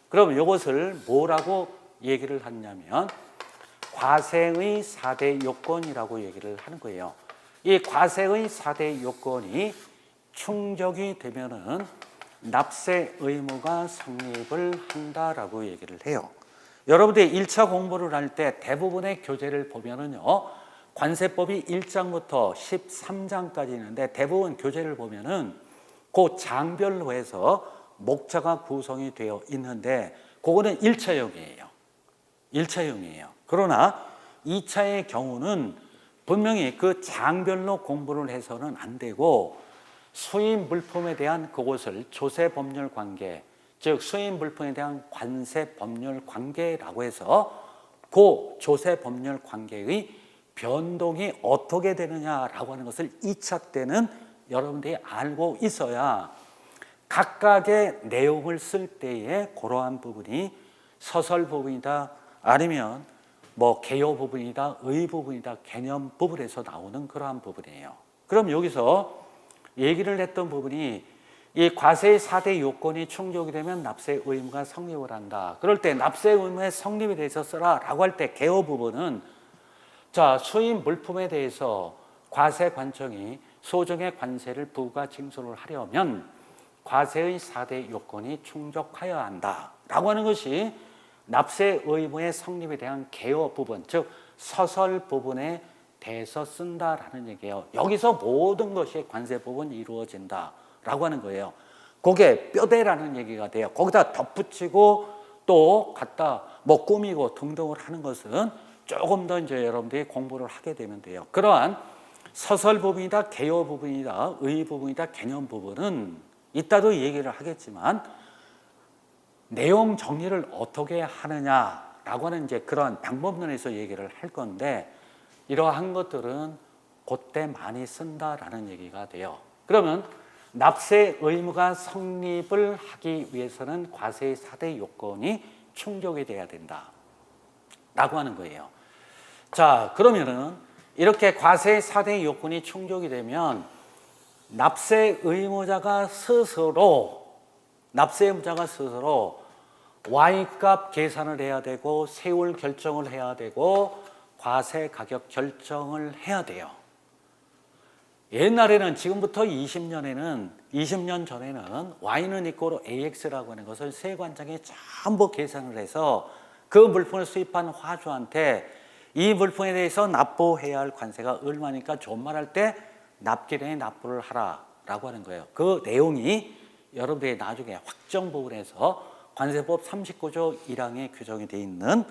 그럼 이것을 뭐라고 얘기를 하냐면 과세의 4대 요건이라고 얘기를 하는 거예요. 이 과세의 4대 요건이 충족이 되면은 납세 의무가 성립을 한다라고 얘기를 해요. 여러분들이 1차 공부를 할 때 대부분의 교재를 보면은요, 관세법이 1장부터 13장까지 있는데 대부분 교재를 보면은 그 장별로 해서 목차가 구성이 되어 있는데 그거는 1차형이에요. 1차형이에요. 그러나 2차의 경우는 분명히 그 장별로 공부를 해서는 안 되고 수입 물품에 대한 그것을 조세 법률 관계, 즉 수입 물품에 대한 관세 법률 관계라고 해서 그 조세 법률 관계의 변동이 어떻게 되느냐라고 하는 것을 2차 때는 여러분들이 알고 있어야 각각의 내용을 쓸 때에 그러한 부분이 서설 부분이다 아니면 뭐 개요 부분이다 의 부분이다 개념 부분에서 나오는 그러한 부분이에요. 그럼 여기서 얘기를 했던 부분이 이 과세의 4대 요건이 충족이 되면 납세 의무가 성립을 한다. 그럴 때 납세 의무의 성립에 대해서 써라 라고 할 때 개요 부분은 자, 수입 물품에 대해서 과세 관청이 소정의 관세를 부과 징수를 하려면 과세의 4대 요건이 충족하여야 한다라고 하는 것이 납세 의무의 성립에 대한 개요 부분, 즉 서설 부분에 대해서 쓴다라는 얘기예요. 여기서 모든 것이 관세 부분이 이루어진다라고 하는 거예요. 그게 뼈대라는 얘기가 돼요. 거기다 덧붙이고 또 갖다 뭐 꾸미고 등등을 하는 것은 조금 더 이제 여러분들이 공부를 하게 되면 돼요. 그러한 서설 부분이다, 개요 부분이다, 의 부분이다, 개념 부분은 이따도 얘기를 하겠지만 내용 정리를 어떻게 하느냐라고 하는 이제 그런 방법론에서 얘기를 할 건데 이러한 것들은 그때 많이 쓴다라는 얘기가 돼요. 그러면 납세 의무가 성립을 하기 위해서는 과세의 4대 요건이 충족이 돼야 된다라고 하는 거예요. 자, 그러면은 이렇게 과세의 4대 요건이 충족이 되면 납세 의무자가 스스로 Y값 계산을 해야 되고 세율 결정을 해야 되고 과세 가격 결정을 해야 돼요. 옛날에는 지금부터 20년 전에는 Y는 이꼬로 AX라고 하는 것을 세관청이 전부 계산을 해서 그 물품을 수입한 화주한테 이 물품에 대해서 납부해야 할 관세가 얼마니까 존말할 때 납기량에 납부를 하라라고 하는 거예요. 그 내용이 여러분들이 나중에 확정 부분에서 관세법 39조 1항에 규정이 되어 있는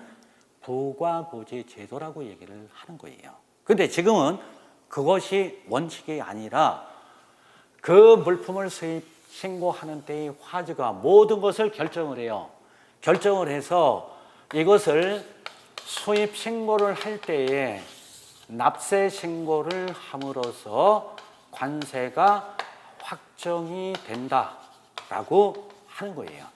부과고지 제도라고 얘기를 하는 거예요. 근데 지금은 그것이 원칙이 아니라 그 물품을 수입 신고하는 때의 화주가 모든 것을 결정을 해요. 결정을 해서 이것을 수입 신고를 할 때에 납세 신고를 함으로써 관세가 확정이 된다라고 하는 거예요.